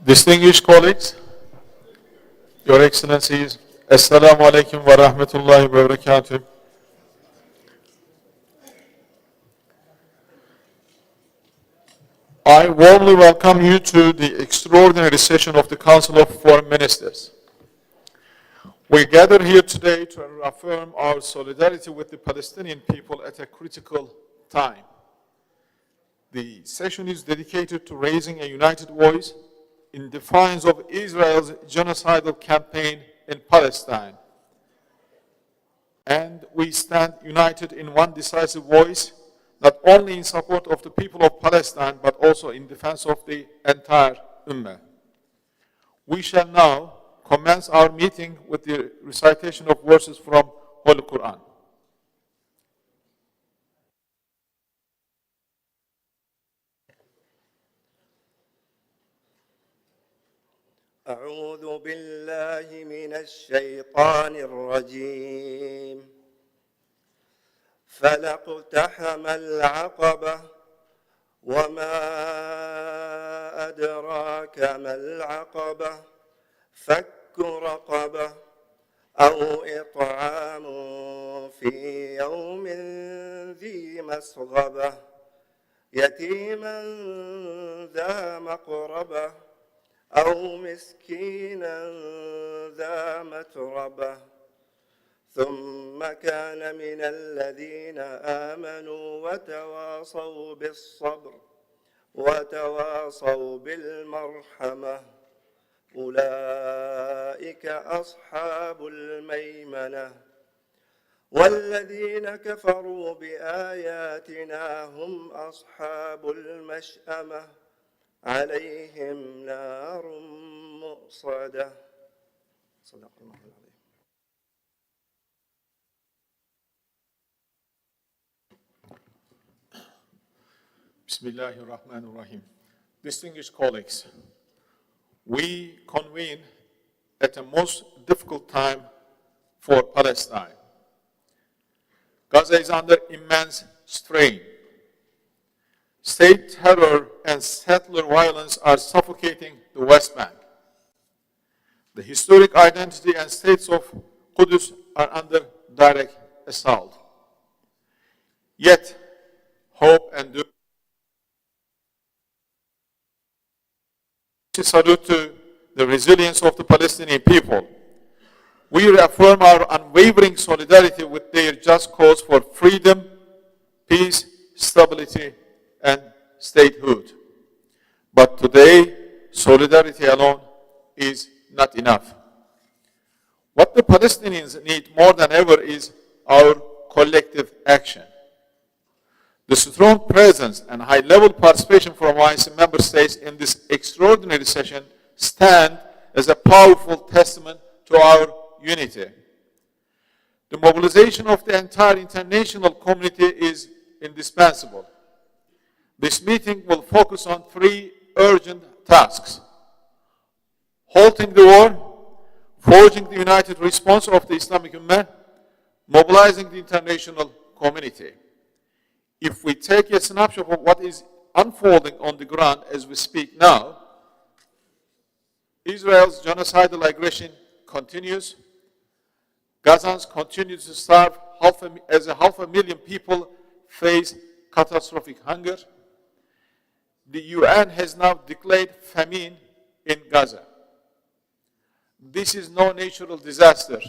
Distinguished colleagues, Your Excellencies, Assalamu alaikum wa rahmatullahi wa barakatuh. I warmly welcome you to the extraordinary session of the Council of Foreign Ministers. We gather here today to reaffirm our solidarity with the Palestinian people at a critical time. The session is dedicated to raising a united voice in defiance of Israel's genocidal campaign in Palestine. And we stand united in one decisive voice, not only in support of the people of Palestine, but also in defense of the entire Ummah. We shall now commence our meeting with the recitation of verses from Holy Quran. أعوذ بالله من الشيطان الرجيم فلاقتحم العقبة وما أدراك ما العقبة فك رقبة أو إطعام في يوم ذي مسغبة يتيما ذا مقربة أو مسكينا ذا متربة ثم كان من الذين آمنوا وتواصوا بالصبر وتواصوا بالمرحمة أولئك أصحاب الميمنة والذين كفروا بآياتنا هم أصحاب المشأمة عليهم نار مؤصدة صدق الله العظيم. Bismillahirrahmanirrahim. Distinguished colleagues, we convene at a most difficult time for Palestine. Gaza is under immense strain. State terror and settler violence are suffocating the West Bank. The historic identity and states of Qudus are under direct assault. Yet, hope and doom. Salute to the resilience of the Palestinian people. We reaffirm our unwavering solidarity with their just cause for freedom, peace, stability, and statehood. But today, solidarity alone is not enough. What the Palestinians need more than ever is our collective action. The strong presence and high-level participation from OIC member states in this extraordinary session stand as a powerful testament to our unity. The mobilization of the entire international community is indispensable. This meeting will focus on three urgent tasks: halting the war, forging the united response of the Islamic Ummah, mobilizing the international community. If we take a snapshot of what is unfolding on the ground as we speak now, Israel's genocidal aggression continues. Gazans continue to starve as half a million people face catastrophic hunger. The UN has now declared famine in Gaza. This is no natural disaster.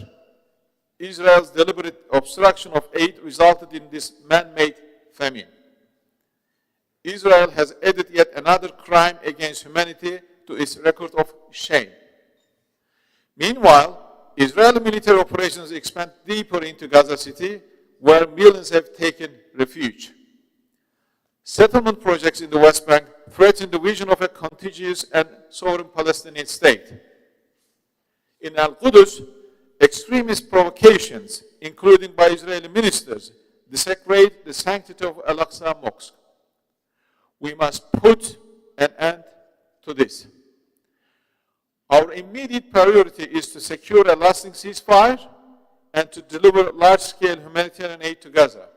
Israel's deliberate obstruction of aid resulted in this man-made famine. Israel has added yet another crime against humanity to its record of shame. Meanwhile, Israeli military operations expand deeper into Gaza City, where millions have taken refuge. Settlement projects in the West Bank threaten the vision of a contiguous and sovereign Palestinian state. In Al-Qudus, extremist provocations, including by Israeli ministers, desecrate the sanctity of Al-Aqsa Mosque. We must put an end to this. Our immediate priority is to secure a lasting ceasefire and to deliver large-scale humanitarian aid to Gaza.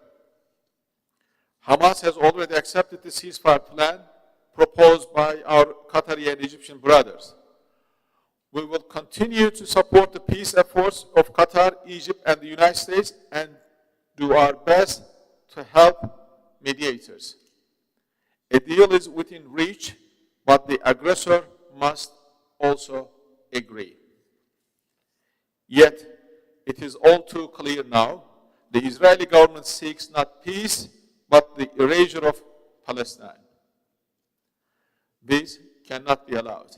Hamas has already accepted the ceasefire plan, proposed by our Qatari and Egyptian brothers. We will continue to support the peace efforts of Qatar, Egypt, and the United States and do our best to help mediators. A deal is within reach, but the aggressor must also agree. Yet, it is all too clear now, the Israeli government seeks not peace, but the erasure of Palestine. This cannot be allowed.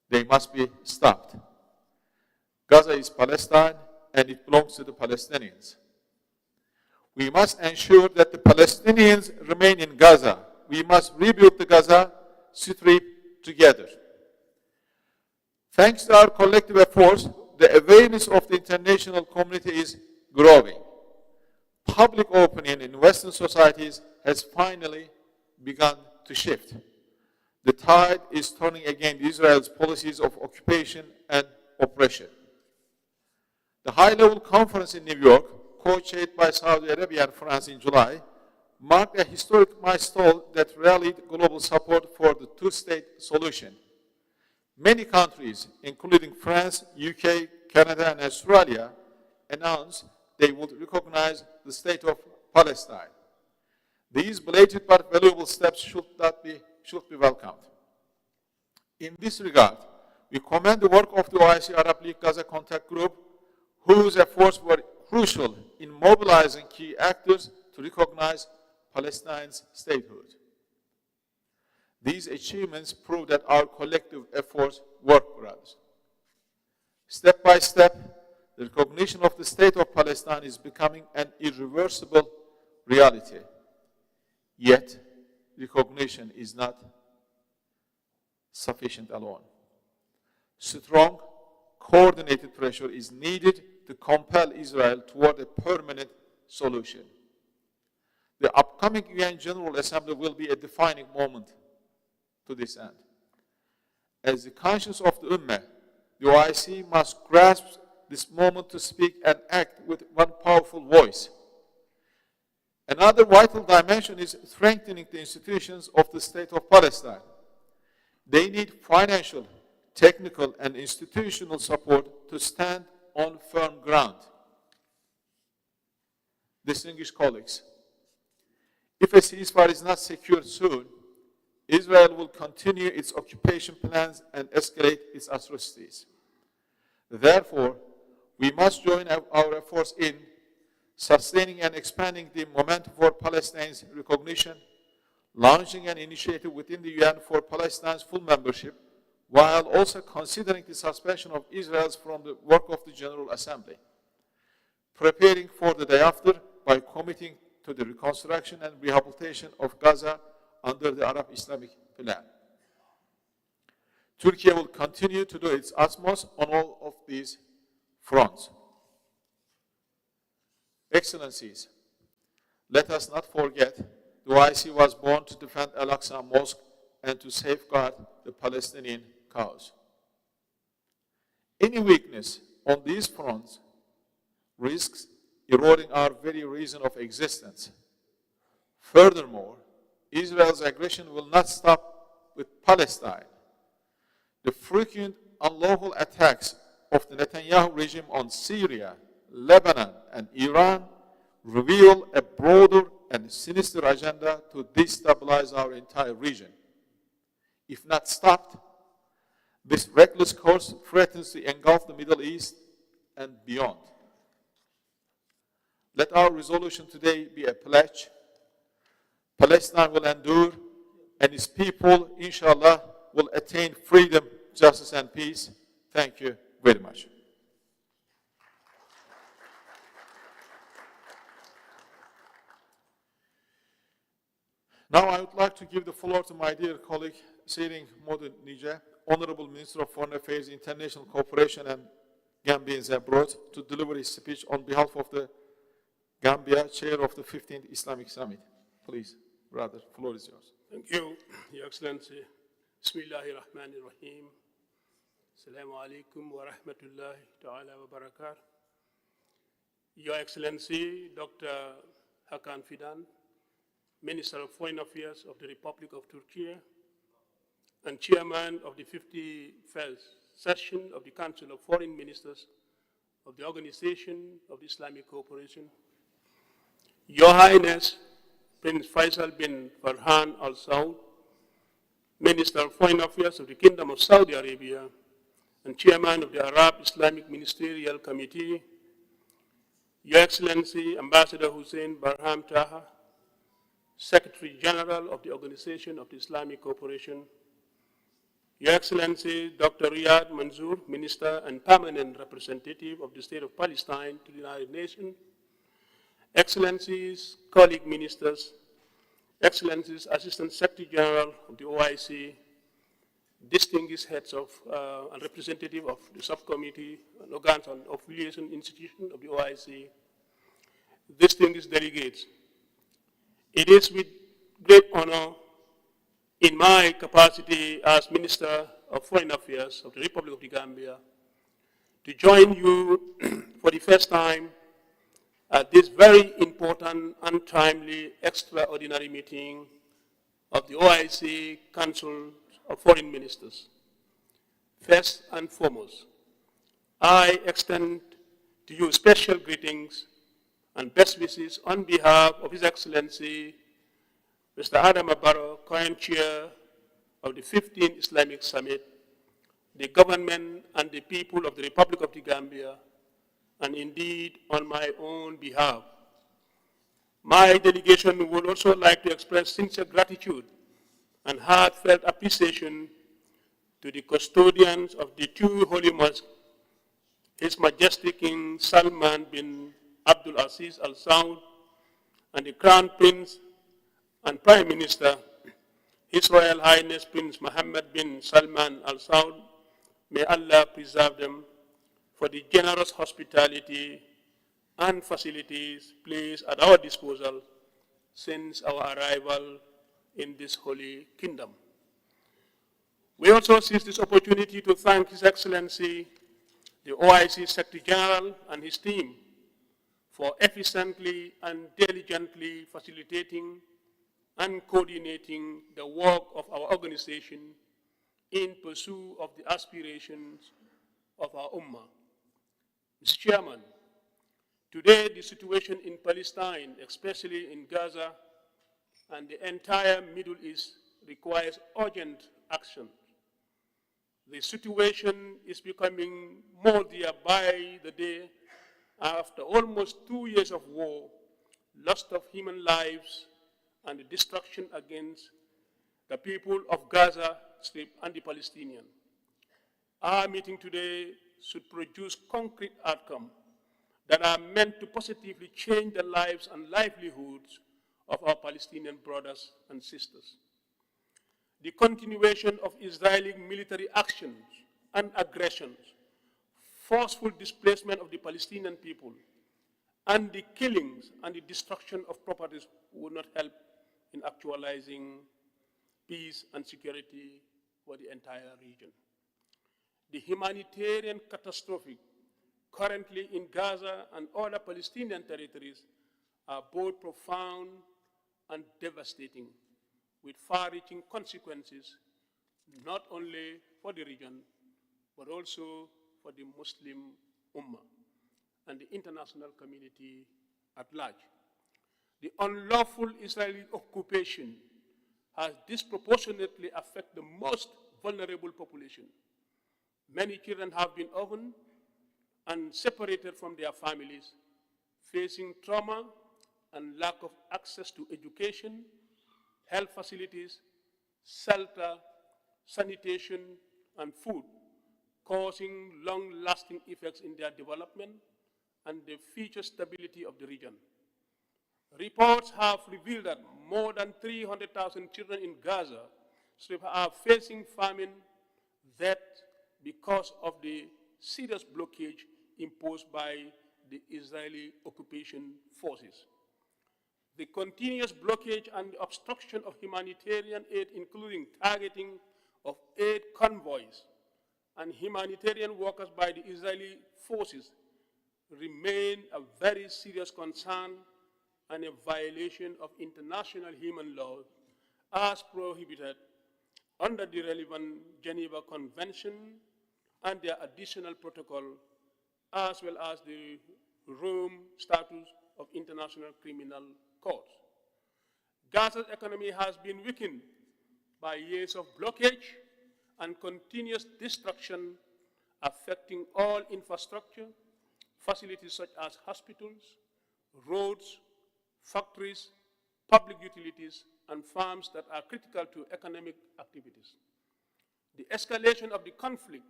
They must be stopped. Gaza is Palestine, and it belongs to the Palestinians. We must ensure that the Palestinians remain in Gaza. We must rebuild the Gaza Strip together. Thanks to our collective efforts, the awareness of the international community is growing. Public opinion in Western societies has finally begun to shift. The tide is turning against Israel's policies of occupation and oppression. The high-level conference in New York, co-chaired by Saudi Arabia and France in July, marked a historic milestone that rallied global support for the two-state solution. Many countries, including France, UK, Canada, and Australia, announced they would recognize the state of Palestine. These belated but valuable steps should be welcomed. In this regard, we commend the work of the OIC Arab League Gaza Contact Group, whose efforts were crucial in mobilizing key actors to recognize Palestine's statehood. These achievements prove that our collective efforts work, brothers. Step by step, the recognition of the state of Palestine is becoming an irreversible reality. Yet, recognition is not sufficient alone. Strong, coordinated pressure is needed to compel Israel toward a permanent solution. The upcoming UN General Assembly will be a defining moment to this end. As the conscience of the Ummah, the OIC must grasp this moment to speak and act with one powerful voice. Another vital dimension is strengthening the institutions of the state of Palestine. They need financial, technical, and institutional support to stand on firm ground. Distinguished colleagues, if a ceasefire is not secured soon, Israel will continue its occupation plans and escalate its atrocities. Therefore, we must join our efforts in sustaining and expanding the momentum for Palestine's recognition, launching an initiative within the UN for Palestine's full membership, while also considering the suspension of Israel from the work of the General Assembly, preparing for the day after by committing to the reconstruction and rehabilitation of Gaza under the Arab Islamic plan. Turkey will continue to do its utmost on all of these fronts. Excellencies, let us not forget the OIC was born to defend Al-Aqsa Mosque and to safeguard the Palestinian cause. Any weakness on these fronts risks eroding our very reason of existence. Furthermore, Israel's aggression will not stop with Palestine. The frequent unlawful attacks of the Netanyahu regime on Syria, Lebanon, and Iran reveal a broader and sinister agenda to destabilize our entire region. If not stopped, this reckless course threatens to engulf the Middle East and beyond. Let our resolution today be a pledge. Palestine will endure, and its people, inshallah, will attain freedom, justice, and peace. Thank you very much. Now I would like to give the floor to my dear colleague, Seyrin Modun Nice, Honorable Minister of Foreign Affairs, International Cooperation, and Gambians Abroad, to deliver his speech on behalf of the Gambia, Chair of the 15th Islamic Summit. Please, brother, the floor is yours. Thank you, Your Excellency. Bismillahirrahmanirrahim. Assalamu alaikum wa rahmatullahi ta'ala wa barakatuh. Your Excellency, Dr. Hakan Fidan, Minister of Foreign Affairs of the Republic of Turkey, and Chairman of the 51st session of the Council of Foreign Ministers of the Organization of Islamic Cooperation, Your Highness Prince Faisal bin Farhan Al Saud, Minister of Foreign Affairs of the Kingdom of Saudi Arabia, and Chairman of the Arab Islamic Ministerial Committee, Your Excellency Ambassador Hussein Barham Taha, Secretary General of the Organization of Islamic Cooperation, Your Excellency Dr. Riyad Manzoor, Minister and Permanent Representative of the State of Palestine to the United Nations, Excellencies, colleague ministers, Excellencies, Assistant Secretary General of the OIC, distinguished heads of and representative of the subcommittee and organs and affiliation institution of the OIC, distinguished delegates. It is with great honor in my capacity as Minister of Foreign Affairs of the Republic of the Gambia to join you for the first time at this very important and timely extraordinary meeting of the OIC Council of Foreign Ministers. First and foremost, I extend to you special greetings and best wishes on behalf of His Excellency Mr. Adam Barrow, current chair of the 15th Islamic Summit, the government and the people of the Republic of the Gambia, and indeed on my own behalf. My delegation would also like to express sincere gratitude and heartfelt appreciation to the custodians of the two holy mosques, His Majesty King Salman bin Abdul Aziz Al Saud, and the Crown Prince and Prime Minister, His Royal Highness Prince Mohammed bin Salman Al Saud. May Allah preserve them, for the generous hospitality and facilities placed at our disposal since our arrival in this holy kingdom. We also seize this opportunity to thank His Excellency, the OIC Secretary General and his team for efficiently and diligently facilitating and coordinating the work of our organization in pursuit of the aspirations of our Ummah. Mr. Chairman, today the situation in Palestine, especially in Gaza and the entire Middle East, requires urgent action. The situation is becoming more dire by the day after almost 2 years of war, loss of human lives, and the destruction against the people of Gaza Strip and the Palestinians. Our meeting today should produce concrete outcomes that are meant to positively change the lives and livelihoods of our Palestinian brothers and sisters. The continuation of Israeli military actions and aggressions, forceful displacement of the Palestinian people, and the killings and the destruction of properties will not help in actualizing peace and security for the entire region. The humanitarian catastrophe currently in Gaza and other Palestinian territories are both profound and devastating, with far-reaching consequences not only for the region, but also for the Muslim Ummah and the international community at large. The unlawful Israeli occupation has disproportionately affected the most vulnerable population. Many children have been orphaned and separated from their families, facing trauma and lack of access to education, health facilities, shelter, sanitation, and food, causing long-lasting effects in their development and the future stability of the region. Reports have revealed that more than 300,000 children in Gaza Strip are facing famine, that because of the serious blockage imposed by the Israeli occupation forces. The continuous blockage and the obstruction of humanitarian aid, including targeting of aid convoys and humanitarian workers by the Israeli forces, remain a very serious concern and a violation of international human law as prohibited under the relevant Geneva Convention and their additional protocol, as well as the Rome Statute of International Criminal Court. Gaza's economy has been weakened by years of blockage and continuous destruction affecting all infrastructure, facilities such as hospitals, roads, factories, public utilities, and farms that are critical to economic activities. The escalation of the conflict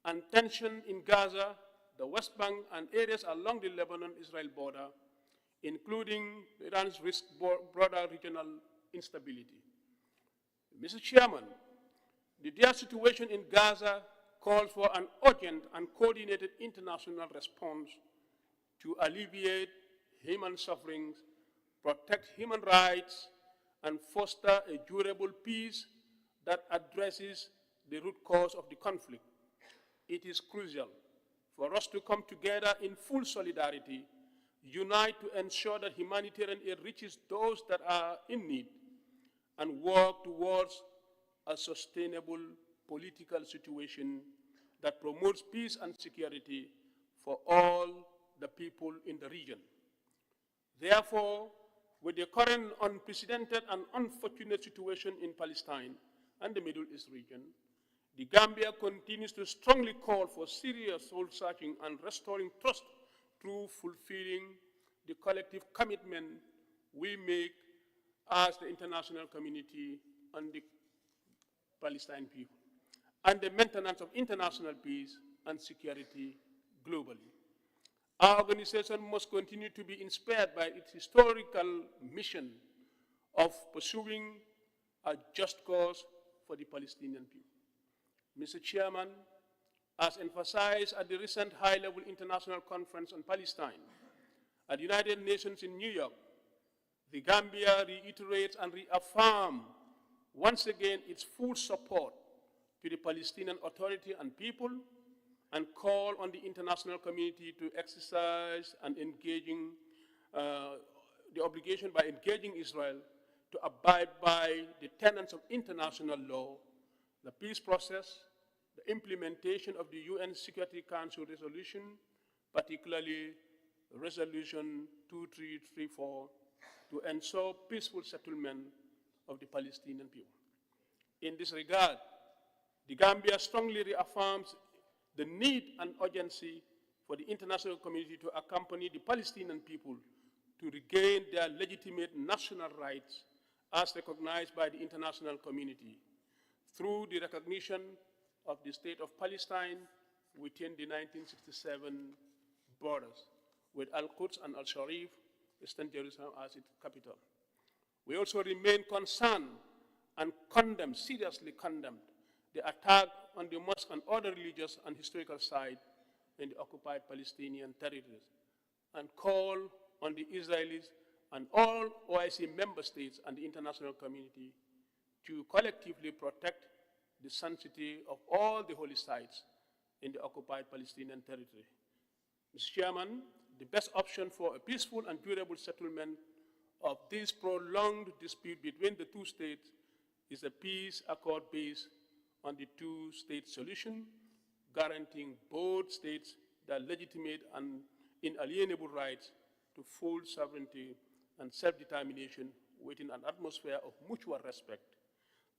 and tension in Gaza, the West Bank, and areas along the Lebanon-Israel border, including Iran's risk broader regional instability. Mr. Chairman, the dire situation in Gaza calls for an urgent and coordinated international response to alleviate human sufferings, protect human rights, and foster a durable peace that addresses the root cause of the conflict. It is crucial for us to come together in full solidarity, unite to ensure that humanitarian aid reaches those that are in need, and work towards a sustainable political situation that promotes peace and security for all the people in the region. Therefore, with the current unprecedented and unfortunate situation in Palestine and the Middle East region, the Gambia continues to strongly call for serious soul-searching and restoring trust through fulfilling the collective commitment we make as the international community and the Palestinian people, and the maintenance of international peace and security globally. Our organization must continue to be inspired by its historical mission of pursuing a just cause for the Palestinian people. Mr. Chairman, as emphasized at the recent high-level international conference on Palestine at the United Nations in New York, the Gambia reiterates and reaffirms once again its full support to the Palestinian Authority and people, and call on the international community to exercise and engaging the obligation by engaging Israel to abide by the tenets of international law, the peace process, the implementation of the UN Security Council resolution, particularly Resolution 2334, to ensure peaceful settlement of the Palestinian people. In this regard, the Gambia strongly reaffirms the need and urgency for the international community to accompany the Palestinian people to regain their legitimate national rights as recognized by the international community through the recognition of the state of Palestine within the 1967 borders, with Al-Quds and Al-Sharif, Eastern Jerusalem, as its capital. We also remain concerned and seriously condemned, the attack on the mosque and other religious and historical sites in the occupied Palestinian territories, and call on the Israelis and all OIC member states and the international community to collectively protect the sanctity of all the holy sites in the occupied Palestinian territory. Mr. Chairman, the best option for a peaceful and durable settlement of this prolonged dispute between the two states is a peace accord based on the two-state solution, guaranteeing both states their legitimate and inalienable rights to full sovereignty and self-determination within an atmosphere of mutual respect,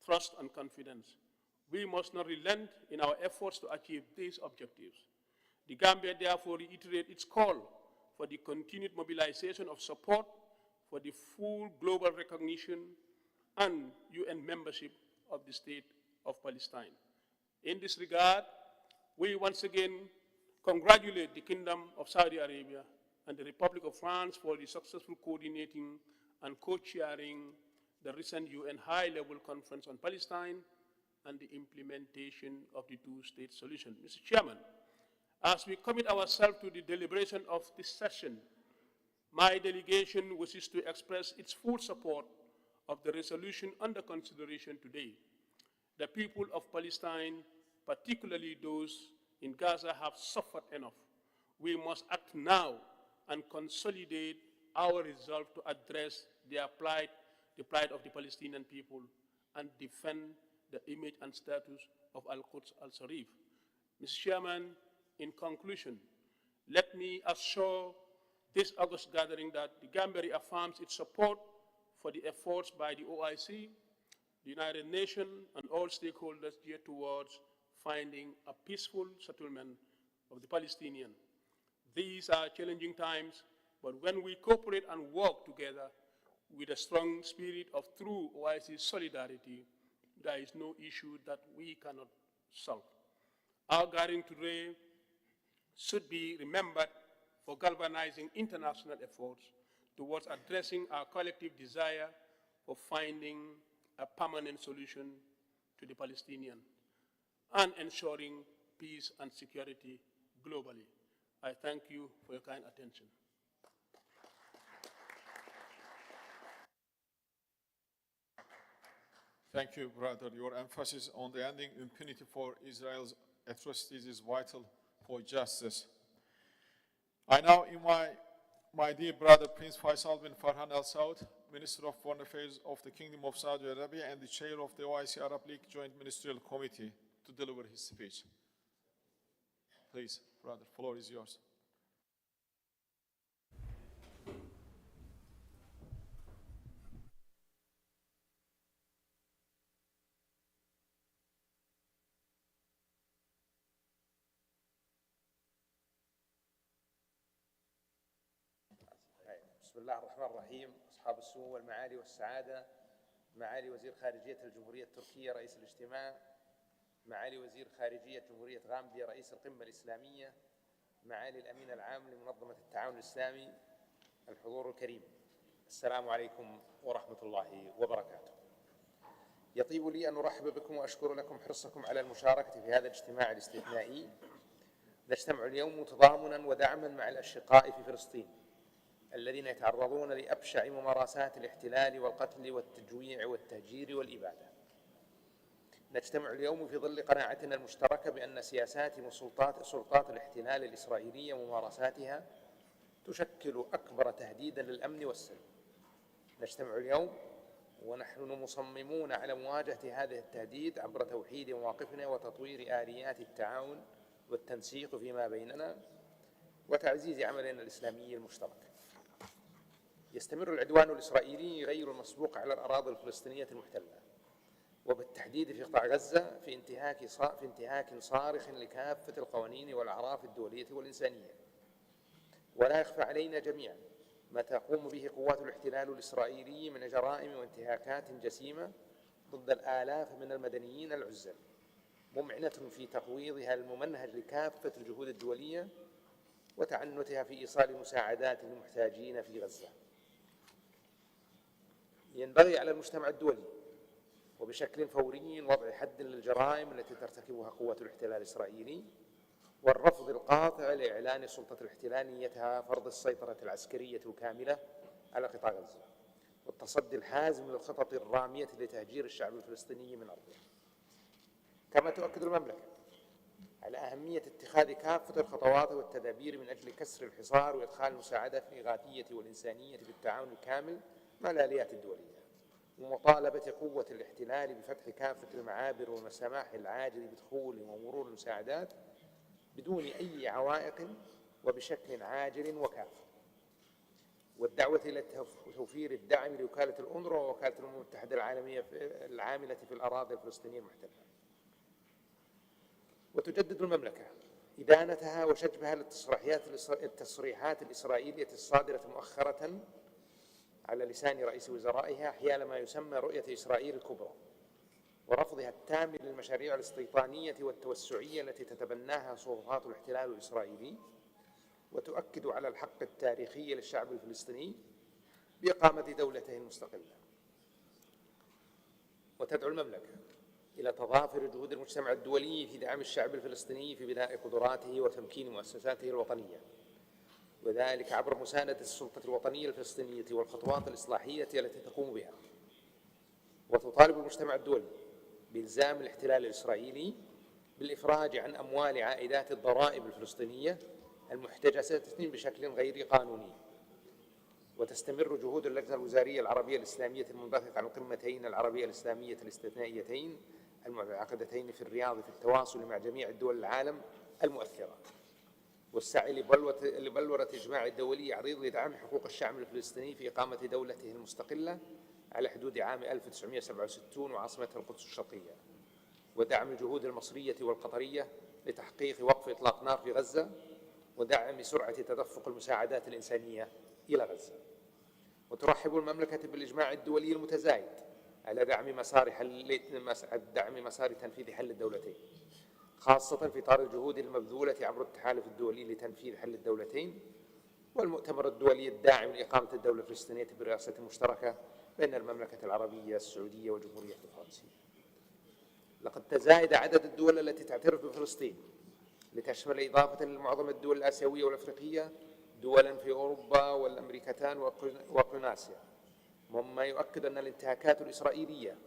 trust, and confidence. We must not relent in our efforts to achieve these objectives. The Gambia therefore reiterates its call for the continued mobilization of support for the full global recognition and UN membership of the State of Palestine. In this regard, we once again congratulate the Kingdom of Saudi Arabia and the Republic of France for the successful coordinating and co-chairing the recent UN high-level conference on Palestine and the implementation of the two-state solution. Mr. Chairman, as we commit ourselves to the deliberation of this session, my delegation wishes to express its full support of the resolution under consideration today. The people of Palestine, particularly those in Gaza, have suffered enough. We must act now and consolidate our resolve to address the plight of the Palestinian people and defend the image and status of Al-Quds al-Sharif. Mr. Chairman, in conclusion, let me assure this August gathering that the Gambia reaffirms its support for the efforts by the OIC, the United Nations, and all stakeholders geared towards finding a peaceful settlement of the Palestinians. These are challenging times, but when we cooperate and work together with a strong spirit of true OIC solidarity, there is no issue that we cannot solve. Our gathering today should be remembered for galvanizing international efforts towards addressing our collective desire for finding a permanent solution to the Palestinians and ensuring peace and security globally. I thank you for your kind attention. Thank you, brother. Your emphasis on the ending impunity for Israel's atrocities is vital for justice. I now invite my dear brother Prince Faisal bin Farhan Al Saud, Minister of Foreign Affairs of the Kingdom of Saudi Arabia and the chair of the OIC Arab League Joint Ministerial Committee, to deliver his speech. Please, brother, the floor is yours. بسم الله الرحمن الرحيم. أصحاب السمو والمعالي والسعادة، معالي وزير خارجية الجمهورية التركية رئيس الاجتماع، معالي وزير خارجية جمهورية غامبيا رئيس القمة الإسلامية، معالي الأمين العام لمنظمة التعاون الإسلامي، الحضور الكريم، السلام عليكم ورحمة الله وبركاته. يطيب لي أن أرحب بكم وأشكر لكم حرصكم على المشاركة في هذا الاجتماع الاستثنائي. نجتمع اليوم تضامنا ودعما مع الأشقاء في فلسطين الذين يتعرضون لأبشع ممارسات الاحتلال والقتل والتجويع والتهجير والإبادة. نجتمع اليوم في ظل قناعتنا المشتركة بأن سياسات سلطات الاحتلال الإسرائيلية وممارساتها تشكل أكبر تهديدا للأمن والسلم. نجتمع اليوم ونحن مصممون على مواجهة هذا التهديد عبر توحيد مواقفنا وتطوير آليات التعاون والتنسيق فيما بيننا وتعزيز عملنا الإسلامي المشترك. يستمر العدوان الإسرائيلي غير المسبوق على الأراضي الفلسطينية المحتلة، وبالتحديد في قطاع غزة في انتهاك صارخ لكافة القوانين والأعراف الدولية والإنسانية. ولا يخفى علينا جميعا ما تقوم به قوات الاحتلال الإسرائيلي من جرائم وانتهاكات جسيمة ضد الآلاف من المدنيين العزل، ممعنة في تقويضها الممنهج لكافة الجهود الدولية وتعنتها في إيصال مساعدات للمحتاجين في غزة. ينبغي على المجتمع الدولي وبشكل فوري وضع حد للجرائم التي ترتكبها قوات الاحتلال الإسرائيلي، والرفض القاطع لإعلان السلطة الاحتلالية فرض السيطرة العسكرية الكاملة على قطاع غزة، والتصدي الحازم للخطط الرامية لتهجير الشعب الفلسطيني من أرضه. كما تؤكد المملكة على أهمية اتخاذ كافة الخطوات والتدابير من أجل كسر الحصار وإدخال المساعدات الإغاثية والإنسانية بالتعاون الكامل مع الآليات الدولية، ومطالبة قوة الاحتلال بفتح كافة المعابر والسماح العاجل بدخول ومرور المساعدات بدون أي عوائق وبشكل عاجل وكاف، والدعوة إلى توفير الدعم لوكالة الأونروا ووكالة الأمم المتحدة العالمية العاملة في الأراضي الفلسطينية المحتلة. وتجدد المملكة إدانتها وشجبها للتصريحات الإسرائيلية الصادرة مؤخرة على لسان رئيس وزرائها حيال ما يسمى رؤية إسرائيل الكبرى، ورفضها التام للمشاريع الاستيطانية والتوسعية التي تتبناها سلطات الاحتلال الإسرائيلي، وتؤكد على الحق التاريخي للشعب الفلسطيني بإقامة دولته المستقلة. وتدعو المملكة إلى تضافر جهود المجتمع الدولي في دعم الشعب الفلسطيني في بناء قدراته وتمكين مؤسساته الوطنية، وذلك عبر مساندة السلطة الوطنية الفلسطينية والخطوات الإصلاحية التي تقوم بها. وتطالب المجتمع الدولي بإلزام الاحتلال الإسرائيلي بالإفراج عن أموال عائدات الضرائب الفلسطينية المحتجزة بشكل غير قانوني، وتستمر جهود اللجنة الوزارية العربية الإسلامية المنبثقة عن القمتين العربية الإسلامية الاستثنائيتين المنعقدتين في الرياض في التواصل مع جميع الدول العالم المؤثرة، والسعي لبلورة الإجماع الدولي عريض لدعم حقوق الشعب الفلسطيني في إقامة دولته المستقلة على حدود عام 1967 وعاصمتها القدس الشرقية، ودعم الجهود المصرية والقطرية لتحقيق وقف إطلاق نار في غزة، ودعم سرعة تدفق المساعدات الإنسانية إلى غزة. وترحب المملكة بالإجماع الدولي المتزايد على دعم مسار تنفيذ حل الدولتين، خاصة في إطار الجهود المبذولة عبر التحالف الدولي لتنفيذ حل الدولتين والمؤتمر الدولي الداعم لإقامة الدولة الفلسطينية برئاسة مشتركة بين المملكة العربية السعودية وجمهورية الفرنسية. لقد تزايد عدد الدول التي تعترف بفلسطين لتشمل إضافة لمعظم الدول الآسيوية والأفريقية دولا في أوروبا والأمريكتان وأوقيانوسيا، مما يؤكد أن الانتهاكات الإسرائيلية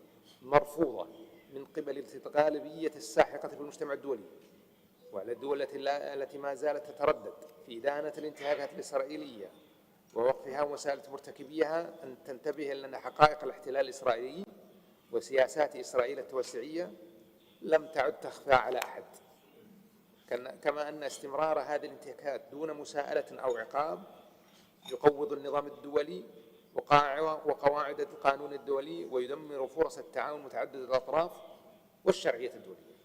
مرفوضة من قبل الغالبية الساحقة في المجتمع الدولي، وعلى الدول التي ما زالت تتردد في إدانة الانتهاكات الإسرائيلية ووقفها ومساءلة مرتكبيها أن تنتبه إلى أن حقائق الاحتلال الإسرائيلي وسياسات إسرائيل التوسعية لم تعد تخفى على أحد، كما أن استمرار هذه الانتهاكات دون مساءلة أو عقاب يقوض النظام الدولي وقواعد القانون الدولي ويدمر فرص التعاون متعدد الأطراف والشرعية الدولية.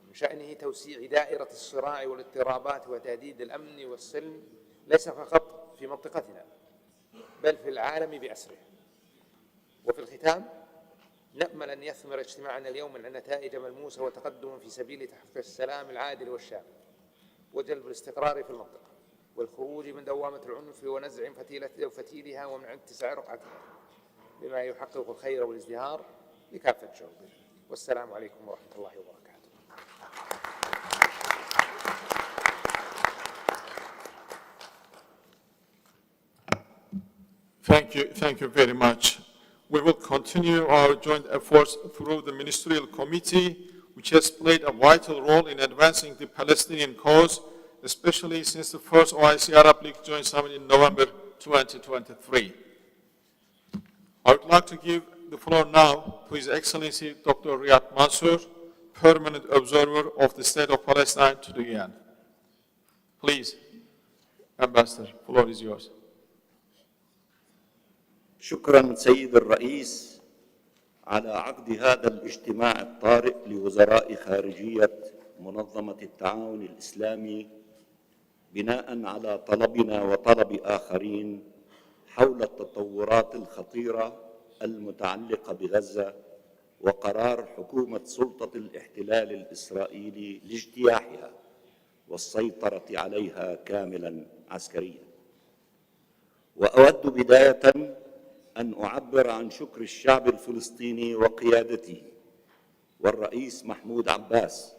من شأنه توسيع دائرة الصراع والاضطرابات وتهديد الأمن والسلم ليس فقط في منطقتنا بل في العالم بأسره. وفي الختام نأمل أن يثمر اجتماعنا اليوم نتائج ملموسة وتقدم في سبيل تحقيق السلام العادل والشامل وجلب الاستقرار في المنطقة والخروج من دوامة العنف ونزع فتيلها ومن اتساع رقعتها، بما يحقق الخير والازدهار لكافة شعوبنا. والسلام عليكم ورحمة الله وبركاته. Thank you very much. We will continue our joint efforts through the Ministerial Committee, which has played a vital role in advancing the Palestinian cause, especially since the first OIC Arab League Joint Summit in November 2023. I would like to give the floor now to His Excellency Dr. Riyad Mansour, Permanent Observer of the State of Palestine to the UN. Please, Ambassador, the floor is yours. شكرا سيد الرئيس على عقد هذا الاجتماع الطارئ لوزراء خارجية منظمة التعاون الإسلامي بناء على طلبنا وطلب آخرين حول التطورات الخطيرة المتعلقة بغزة وقرار حكومة سلطة الاحتلال الإسرائيلي لاجتياحها والسيطرة عليها كاملا عسكريا. وأود بداية أن أعبر عن شكر الشعب الفلسطيني وقيادته والرئيس محمود عباس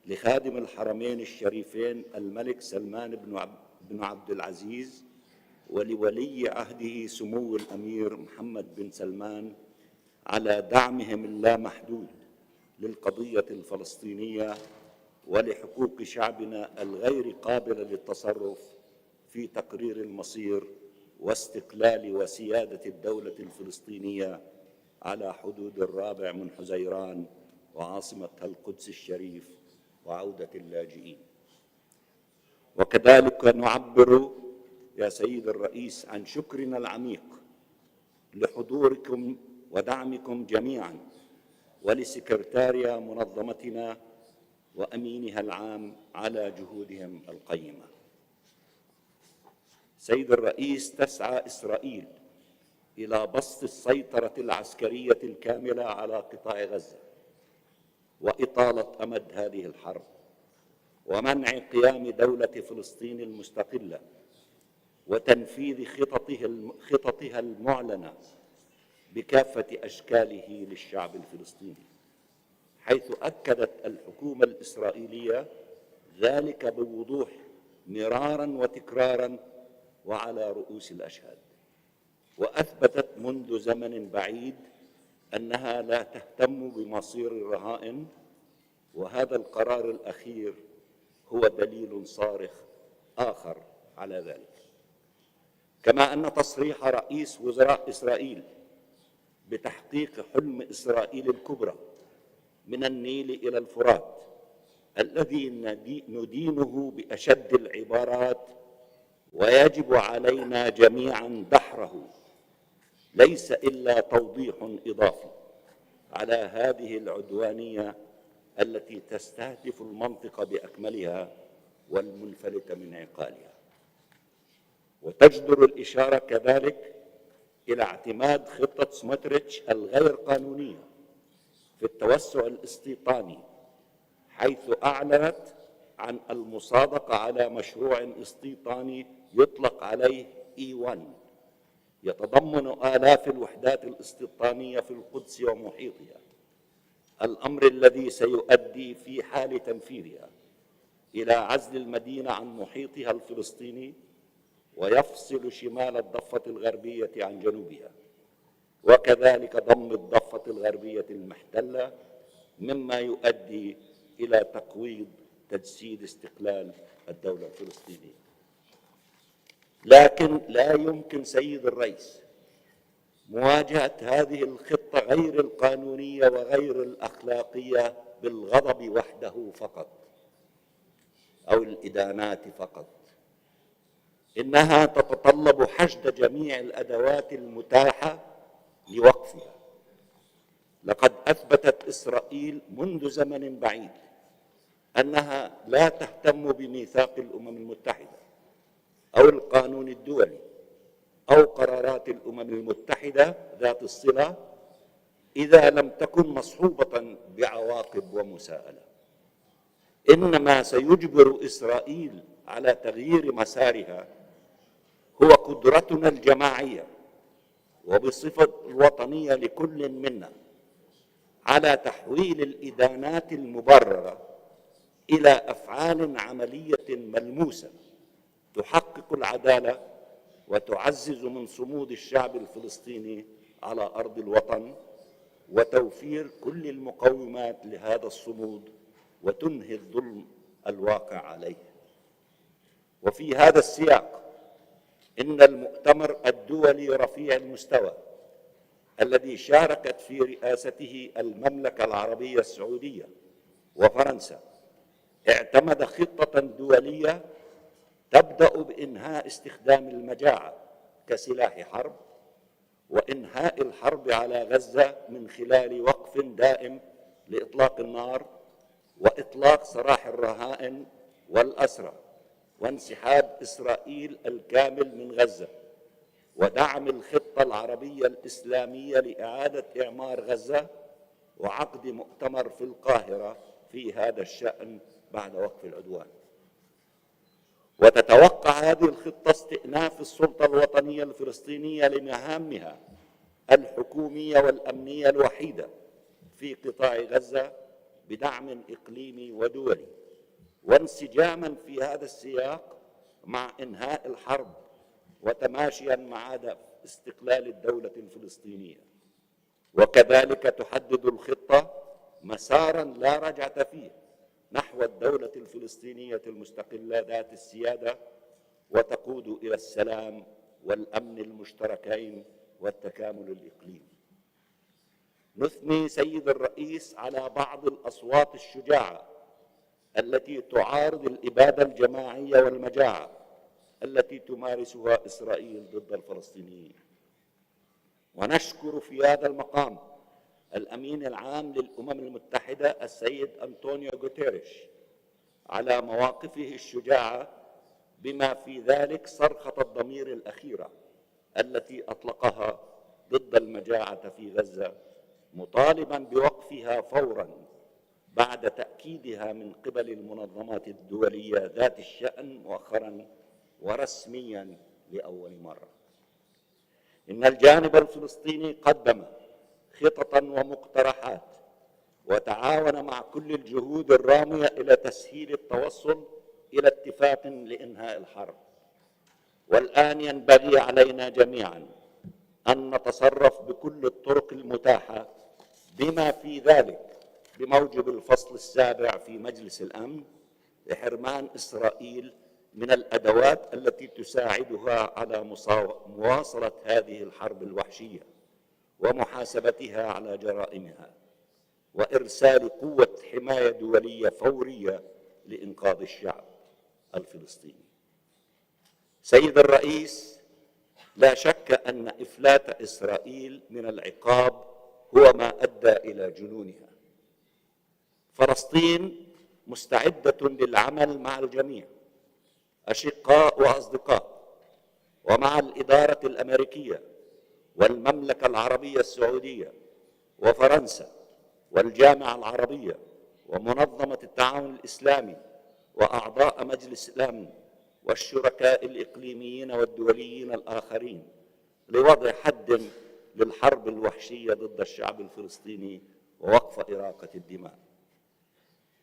لخادم الحرمين الشريفين الملك سلمان بن عبد العزيز ولولي عهده سمو الأمير محمد بن سلمان على دعمهم اللامحدود للقضية الفلسطينية ولحقوق شعبنا الغير قابلة للتصرف في تقرير المصير واستقلال وسيادة الدولة الفلسطينية على حدود 4 من حزيران وعاصمتها القدس الشريف وعودة اللاجئين. وكذلك نعبر يا سيد الرئيس عن شكرنا العميق لحضوركم ودعمكم جميعا ولسكرتاريا منظمتنا وأمينها العام على جهودهم القيمة. سيد الرئيس، تسعى إسرائيل إلى بسط السيطرة العسكرية الكاملة على قطاع غزة وإطالة أمد هذه الحرب ومنع قيام دولة فلسطين المستقلة وتنفيذ خططها المعلنة بكافة أشكاله للشعب الفلسطيني، حيث أكدت الحكومة الإسرائيلية ذلك بوضوح مرارا وتكرارا وعلى رؤوس الأشهاد، وأثبتت منذ زمن بعيد أنها لا تهتم بمصير الرهائن، وهذا القرار الأخير هو دليل صارخ آخر على ذلك. كما أن تصريح رئيس وزراء إسرائيل بتحقيق حلم إسرائيل الكبرى من النيل إلى الفرات الذي ندينه بأشد العبارات ويجب علينا جميعا دحره ليس إلا توضيح إضافي على هذه العدوانية التي تستهدف المنطقة بأكملها والمنفلت من عقالها. وتجدر الإشارة كذلك إلى اعتماد خطة سموتريتش الغير قانونية في التوسع الاستيطاني، حيث أعلنت عن المصادقة على مشروع استيطاني يطلق عليه E1 يتضمن آلاف الوحدات الاستيطانية في القدس ومحيطها، الأمر الذي سيؤدي في حال تنفيذها إلى عزل المدينة عن محيطها الفلسطيني ويفصل شمال الضفة الغربية عن جنوبها، وكذلك ضم الضفة الغربية المحتلة، مما يؤدي إلى تقويض تجسيد استقلال الدولة الفلسطينية. لكن لا يمكن سيد الرئيس مواجهة هذه الخطة غير القانونية وغير الأخلاقية بالغضب وحده فقط أو الإدانات فقط، إنها تتطلب حشد جميع الأدوات المتاحة لوقفها. لقد أثبتت إسرائيل منذ زمن بعيد أنها لا تهتم بميثاق الأمم المتحدة أو القانون الدولي أو قرارات الأمم المتحدة ذات الصلة إذا لم تكن مصحوبة بعواقب ومساءلة. إنما سيجبر إسرائيل على تغيير مسارها هو قدرتنا الجماعية وبصفة الوطنية لكل منا على تحويل الإدانات المبررة إلى أفعال عملية ملموسة تحقق العدالة وتعزز من صمود الشعب الفلسطيني على أرض الوطن وتوفير كل المقومات لهذا الصمود وتنهي الظلم الواقع عليه. وفي هذا السياق إن المؤتمر الدولي رفيع المستوى الذي شاركت في رئاسته المملكة العربية السعودية وفرنسا اعتمد خطة دولية تبدأ بإنهاء استخدام المجاعة كسلاح حرب وإنهاء الحرب على غزة من خلال وقف دائم لإطلاق النار وإطلاق سراح الرهائن والأسرى وانسحاب إسرائيل الكامل من غزة ودعم الخطة العربية الإسلامية لإعادة إعمار غزة وعقد مؤتمر في القاهرة في هذا الشأن بعد وقف العدوان. وتتوقع هذه الخطة استئناف السلطة الوطنية الفلسطينية لمهامها الحكومية والأمنية الوحيدة في قطاع غزة بدعم إقليمي ودولي، وانسجاما في هذا السياق مع إنهاء الحرب وتماشيا مع هدف استقلال الدولة الفلسطينية. وكذلك تحدد الخطة مسارا لا رجعة فيه نحو الدولة الفلسطينية المستقلة ذات السيادة وتقود إلى السلام والأمن المشتركين والتكامل الإقليمي. نثني سيد الرئيس على بعض الأصوات الشجاعة التي تعارض الإبادة الجماعية والمجاعة التي تمارسها إسرائيل ضد الفلسطينيين. ونشكر في هذا المقام الأمين العام للأمم المتحدة السيد أنطونيو غوتيريش على مواقفه الشجاعة بما في ذلك صرخة الضمير الأخيرة التي أطلقها ضد المجاعة في غزة، مطالبا بوقفها فورا بعد تأكيدها من قبل المنظمات الدولية ذات الشأن مؤخرا ورسميا لأول مرة. إن الجانب الفلسطيني قدم خططا ومقترحات وتعاون مع كل الجهود الرامية إلى تسهيل التوصل إلى اتفاق لإنهاء الحرب. والآن ينبغي علينا جميعا أن نتصرف بكل الطرق المتاحة بما في ذلك بموجب الفصل السابع في مجلس الأمن لحرمان إسرائيل من الأدوات التي تساعدها على مواصلة هذه الحرب الوحشية ومحاسبتها على جرائمها وإرسال قوة حماية دولية فورية لإنقاذ الشعب الفلسطيني. سيد الرئيس، لا شك أن إفلات إسرائيل من العقاب هو ما أدى إلى جنونها. فلسطين مستعدة للعمل مع الجميع، أشقاء وأصدقاء، ومع الإدارة الأمريكية والمملكة العربية السعودية وفرنسا والجامعة العربية ومنظمة التعاون الإسلامي وأعضاء مجلس الأمن والشركاء الإقليميين والدوليين الآخرين لوضع حد للحرب الوحشية ضد الشعب الفلسطيني ووقف إراقة الدماء.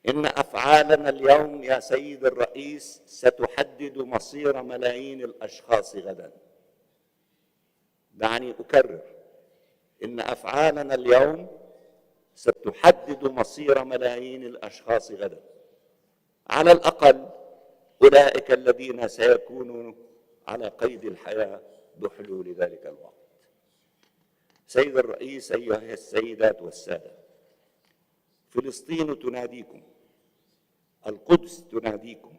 إن أفعالنا اليوم يا سيد الرئيس ستحدد مصير ملايين الأشخاص غدا. دعني أكرر، إن أفعالنا اليوم ستحدد مصير ملايين الأشخاص غدا، على الأقل أولئك الذين سيكونوا على قيد الحياة بحلول ذلك الوقت. سيد الرئيس، أيها السيدات والسادة، فلسطين تناديكم، القدس تناديكم،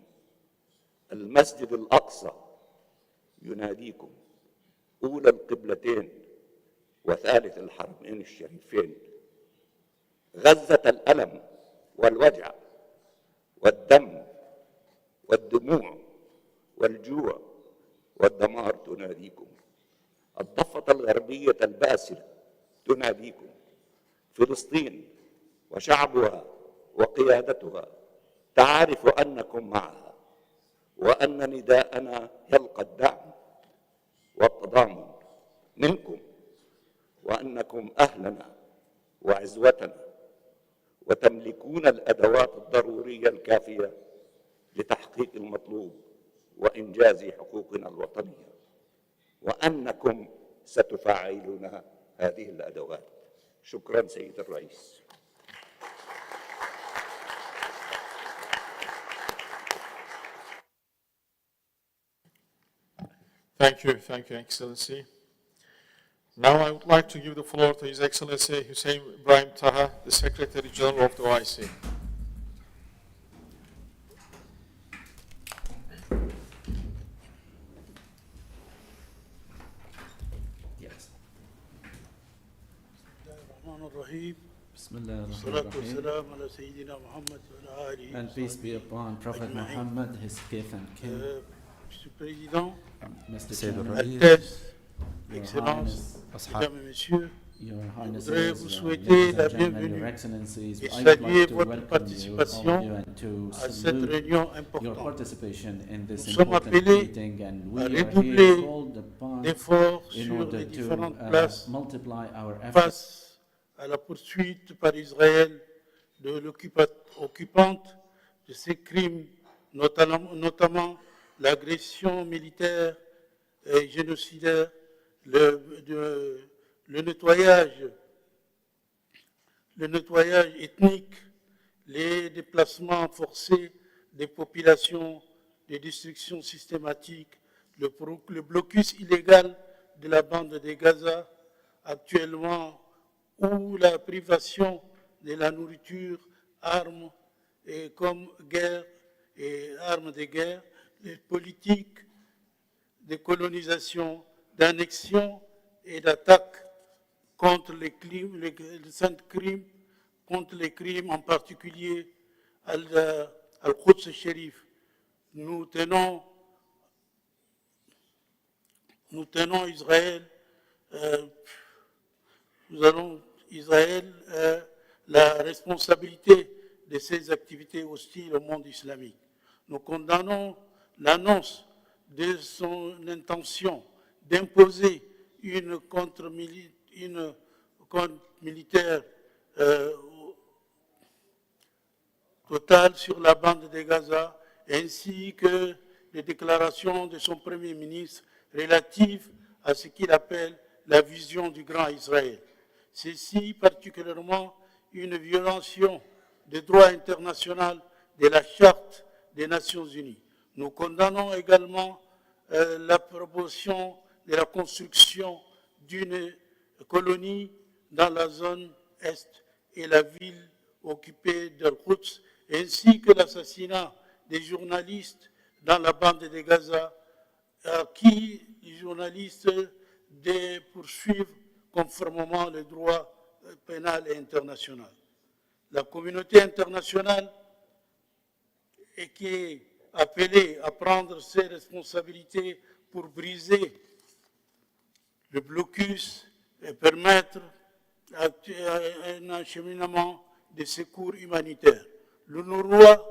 المسجد الأقصى يناديكم، أولى القبلتين وثالث الحرمين الشريفين، غزة الألم والوجع والدم والدموع والجوع والدمار تناديكم، الضفة الغربية الباسلة تناديكم، فلسطين وشعبها وقيادتها تعرف أنكم معها، وأن نداءنا يلقى الدعم والتضامن منكم، وأنكم أهلنا وعزوتنا، وتملكون الأدوات الضرورية الكافية لتحقيق المطلوب وإنجاز حقوقنا الوطنية، وأنكم ستفعلون هذه الأدوات. شكرا سيد الرئيس. Thank you, Excellency. Now I would like to give the floor to His Excellency Hussein Ibrahim Taha, the Secretary General of the OIC. And peace be upon Prophet Muhammad, his kith and kin. Monsieur le Président, Mr. Altesse, Your Excellences, Highness, Mesdames et Messieurs, Your je Highnesses, voudrais vous souhaiter ladies la and gentlemen, bienvenue Your Excellencies, et I'd saluer like to votre welcome you, all of participation you, and to à cette salute réunion your importante. participation in this Nous sommes important appelés meeting, and we à are here redoubler called upon d'efforts in sur order les to différentes places multiply our efforts face à la poursuite par Israël de l'occupante de ces crimes, notamment l'agression militaire et génocidaire, le nettoyage ethnique, les déplacements forcés des populations, les destructions systématiques, le blocus illégal de la bande de Gaza actuellement, ou la privation de la nourriture, armes et comme guerre et armes de guerre, les politiques de colonisation, d'annexion et d'attaque contre les crimes, contre les crimes en particulier al-Quds al-Sharif. Nous tenons Israël, la responsabilité de ces activités hostiles au monde islamique. Nous condamnons l'annonce de son intention d'imposer une contre militaire totale sur la bande de Gaza, ainsi que les déclarations de son Premier ministre relatives à ce qu'il appelle la vision du grand Israël. Ceci particulièrement une violation du droit international de la Charte des Nations Unies. Nous condamnons également la proposition de la construction d'une colonie dans la zone Est et la ville occupée d'Al-Quds, ainsi que l'assassinat des journalistes dans la bande de Gaza, à qui les journalistes poursuivent conformément au droit pénal et international. La communauté internationale qui est appelée à prendre ses responsabilités pour briser le blocus et permettre un acheminement de secours humanitaires. L'UNRWA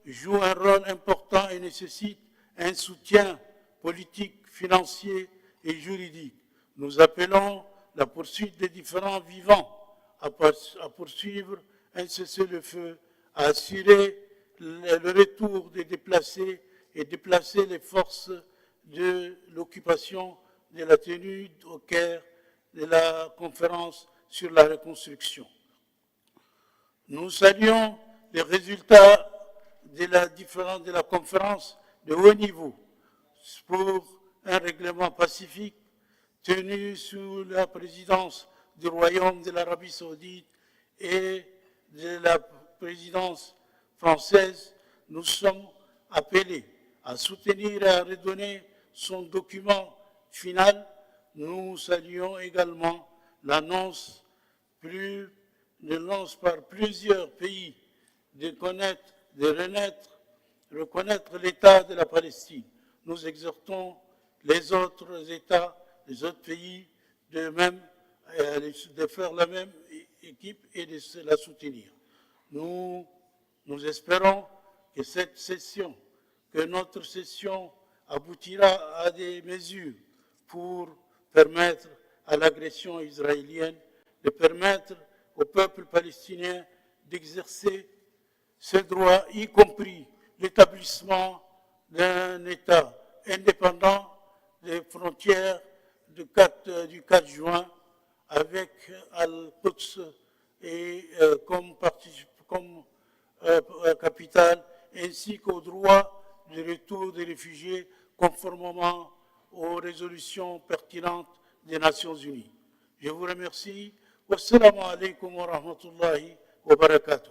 joue un rôle important et nécessite un soutien politique, financier et juridique. Nous appelons la poursuite des différents vivants à poursuivre un cessez-le-feu, à assurer le retour des déplacés et déplacer les forces de l'occupation de la tenue au Caire de la conférence sur la reconstruction. Nous saluons les résultats de la conférence de haut niveau pour un règlement pacifique tenu sous la présidence du Royaume de l'Arabie saoudite et de la présidence française. Nous sommes appelés à soutenir et à redonner son document final. Nous saluons également l'annonce par plusieurs pays de reconnaître l'État de la Palestine. Nous exhortons les autres États, les autres pays de faire la même équipe et de la soutenir. Nous espérons que notre session aboutira à des mesures pour permettre à l'agression israélienne, de permettre au peuple palestinien d'exercer ses droits, y compris l'établissement d'un État indépendant des frontières du 4 juin avec Al-Quds et comme capitale, ainsi qu'au droit de retour des réfugiés conformément aux résolutions pertinentes des Nations Unies. Je vous remercie. Wassalamu alaikum wa rahmatullahi wa barakatuh.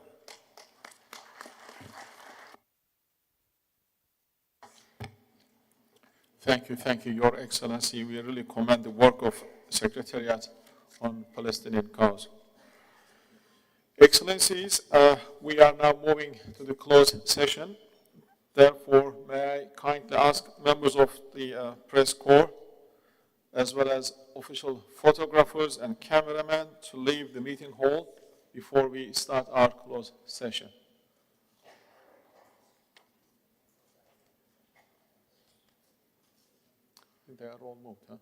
Thank you, Your Excellency. We really commend the work of Secretariat on Palestinian cause. Excellencies, we are now moving to the closed session. Therefore, may I kindly ask members of the press corps, as well as official photographers and cameramen, to leave the meeting hall before we start our closed session. They are all moved, huh?